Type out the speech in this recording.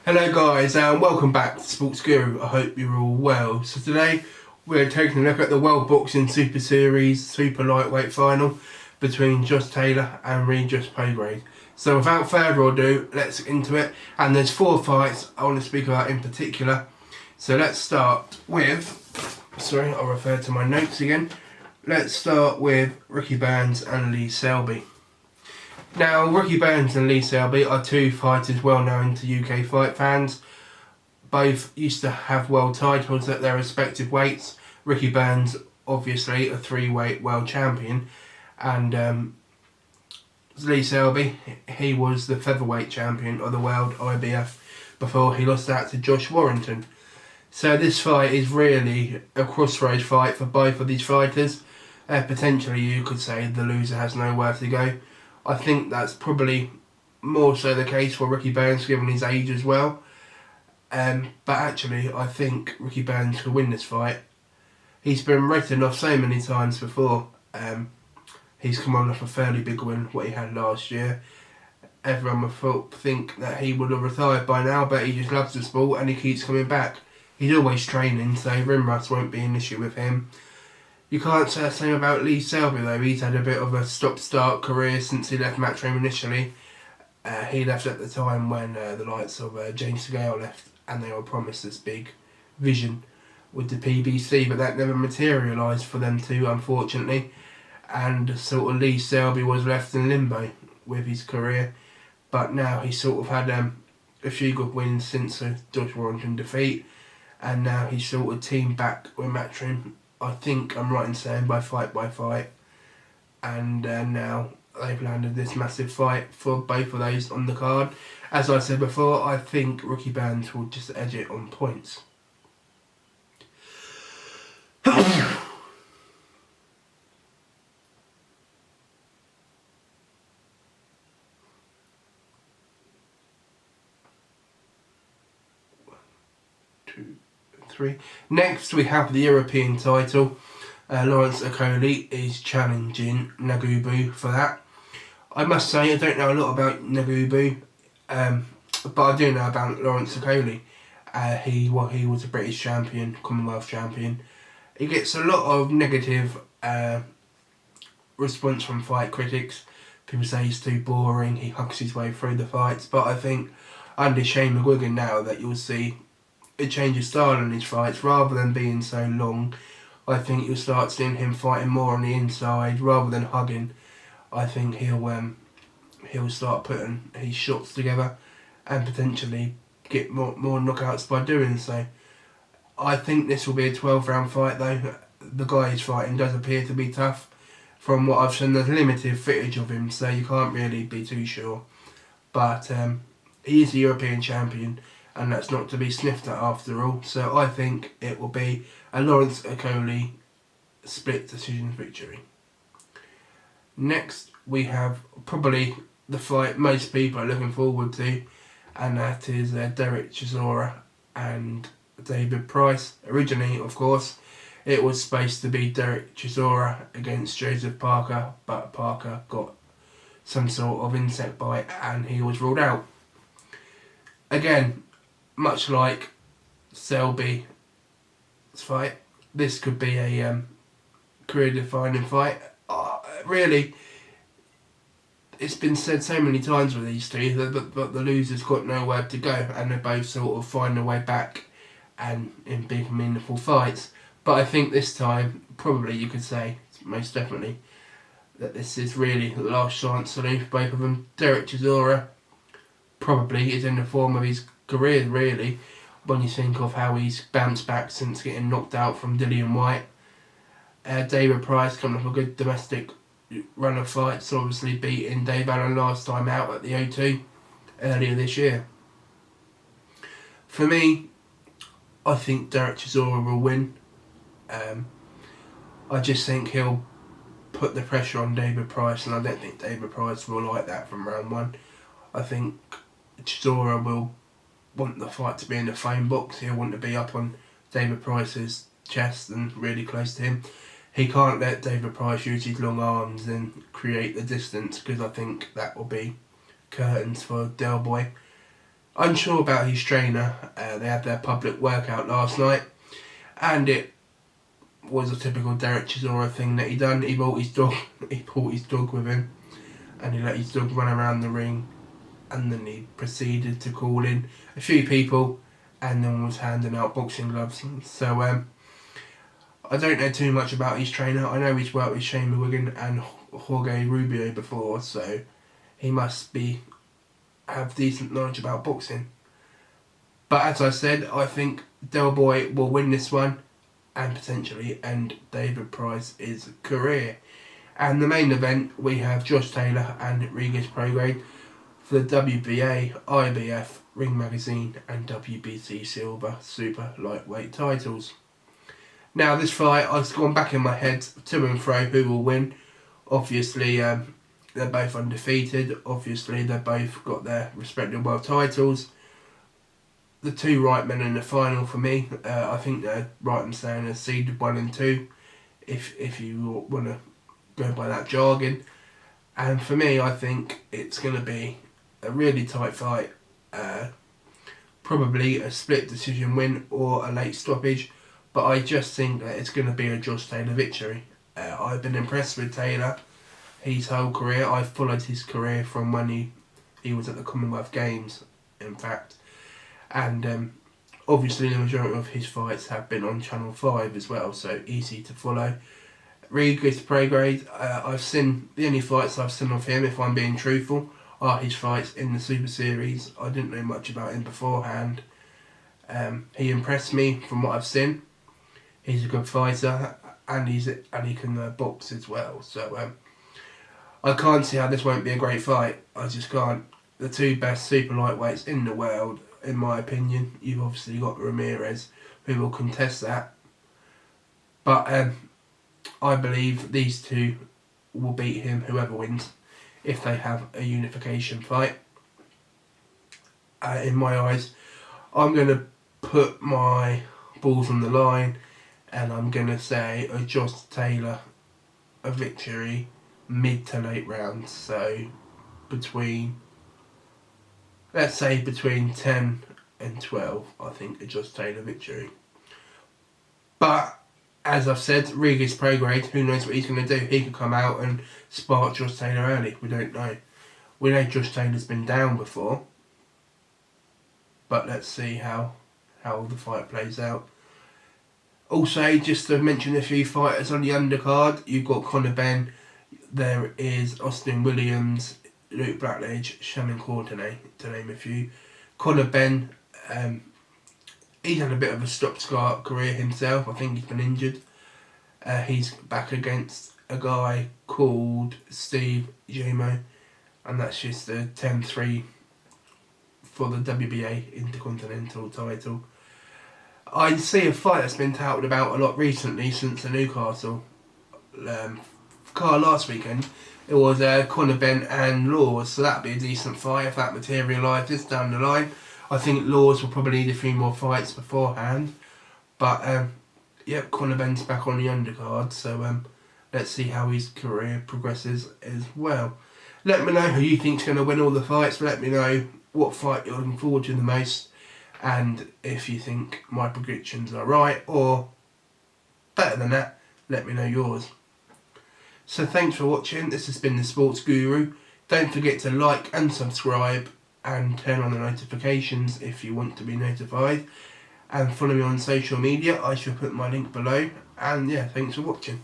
Hello guys and welcome back to Sports Guru. I hope you're all well. So today we're taking a look at the World Boxing Super Series Super Lightweight Final between Josh Taylor and Regis Prograis. So without further ado, let's get into it. And there's 4 fights I want to speak about in particular. So let's start with, sorry, I'll refer to my notes again. Let's start with Ricky Burns and Lee Selby. Now, Ricky Burns and Lee Selby are 2 fighters well known to UK fight fans. Both used to have world titles at their respective weights. Ricky Burns, obviously, a 3-weight world champion. And Lee Selby, he was the featherweight champion of the world IBF before he lost that to Josh Warrington. So this fight is really a crossroads fight for both of these fighters. Potentially, you could say the loser has nowhere to go. I think that's probably more so the case for Ricky Burns given his age as well. But actually, I think Ricky Burns could win this fight. He's been written off so many times before. He's come on off a fairly big win, what he had last year. Everyone would think that he would have retired by now, but he just loves the sport and he keeps coming back. He's always training, so rim rust won't be an issue with him. You can't say the same about Lee Selby though. He's had a bit of a stop-start career since he left Matchroom initially. He left at the time when the likes of James Gale left and they were promised this big vision with the PBC, but that never materialised for them two, unfortunately. And sort of Lee Selby was left in limbo with his career, but now he's sort of had a few good wins since the Josh Warrington defeat, and now he's sort of teamed back with Matchroom. I think I'm right in saying by fight, and now they've landed this massive fight for both of those on the card. As I said before, I think Ricky Burns will just edge it on points. Next we have the European title. Lawrence Okole is challenging Nagubu for that. I must say I don't know a lot about Nagubu, but I do know about Lawrence Okole. He was a British champion, Commonwealth champion. He gets a lot of negative response from fight critics. People say he's too boring, he hugs his way through the fights, but I think under Shane McGuigan now that you'll see a change of style in his fights. Rather than being so long, I think you'll start seeing him fighting more on the inside rather than hugging. I think he'll start putting his shots together and potentially get more knockouts by doing so. I think this will be a 12-round fight though. The guy he's fighting does appear to be tough. From what I've seen, there's limited footage of him, so you can't really be too sure. But he is the European champion, and that's not to be sniffed at after all. So I think it will be a Lawrence Okole split decision victory. Next we have probably the fight most people are looking forward to, and that is Regis Chisora and David Price. Originally, of course, it was supposed to be Regis Chisora against Joseph Parker, but Parker got some sort of insect bite and he was ruled out. Again, much like Selby's fight, this could be a career-defining fight. Really, it's been said so many times with these two that the loser's got nowhere to go, and they both sort of find their way back and in big, meaningful fights. But I think this time, probably you could say, most definitely, that this is really the last chance saloon for both of them. Regis Chisora probably is in the form of his career, really, when you think of how he's bounced back since getting knocked out from Dillian White. David Price coming off a good domestic run of fights, obviously beating Dave Allen last time out at the O2 earlier this year. For me, I think Regis Chisora will win. I just think he'll put the pressure on David Price, and I don't think David Price will like that from round 1. I think Chisora will want the fight to be in the phone box. He'll want to be up on David Price's chest and really close to him. He can't let David Price use his long arms and create the distance, because I think that will be curtains for Del Boy. Unsure about his trainer. They had their public workout last night, and it was a typical Derek Chisora thing that he done. He brought his dog. He brought his dog with him, and he let his dog run around the ring, and then he proceeded to call in a few people, and then was handing out boxing gloves. So I don't know too much about his trainer. I know he's worked with Shane Wigan and Jorge Rubio before, so he must have decent knowledge about boxing. But as I said, I think Del Boy will win this one and potentially end David Price's career. And the main event, we have Josh Taylor and Regis Prograis for the WBA, IBF, Ring Magazine and WBC Silver Super Lightweight titles. Now this fight, I've gone back in my head to and fro who will win. Obviously they're both undefeated. Obviously they've both got their respective world titles. The two right men in the final for me, I think they're right in saying they're seeded 1 and 2, if you want to go by that jargon. And for me, I think it's going to be a really tight fight, probably a split decision win or a late stoppage, but I just think that it's going to be a Josh Taylor victory. I've been impressed with Taylor his whole career. I've followed his career from when he was at the Commonwealth Games, in fact. And obviously the majority of his fights have been on Channel 5 as well, so easy to follow. Regis Prograis, I've seen, the only fights I've seen of him, if I'm being truthful, are his fights in the Super Series. I didn't know much about him beforehand. He impressed me from what I've seen. He's a good fighter, and he can box as well. So I can't see how this won't be a great fight. I just can't. The two best super lightweights in the world, in my opinion. You've obviously got Ramirez, who will contest that. But I believe these two will beat him, whoever wins, if they have a unification fight. In my eyes, I'm going to put my balls on the line, and I'm going to say a Josh Taylor a victory mid to late rounds. So let's say between 10 and 12, I think a Josh Taylor victory. But as I've said, Regis Prograis, who knows what he's going to do? He could come out and spark Josh Taylor early. We don't know. We know Josh Taylor's been down before, but let's see how the fight plays out. Also, just to mention a few fighters on the undercard, you've got Conor Benn, there is Austin Williams, Luke Blackledge, Shannon Courtenay, to name a few. Conor Benn, he's had a bit of a stop-start career himself. I think he's been injured. He's back against a guy called Steve Jamo, and that's just a 10-3 for the WBA Intercontinental title. I see a fight that's been touted about a lot recently since the Newcastle card last weekend. It was Conor Benn and Laws, so that'd be a decent fight if that materialises down the line. I think Laws will probably need a few more fights beforehand, but Conor Benn's back on the undercard, so let's see how his career progresses as well. Let me know who you think's going to win all the fights. Let me know what fight you're looking forward to the most, and if you think my predictions are right, or better than that, let me know yours. So thanks for watching. This has been the Sports Guru. Don't forget to like and subscribe and turn on the notifications if you want to be notified. And follow me on social media. I shall put my link below. And yeah, thanks for watching.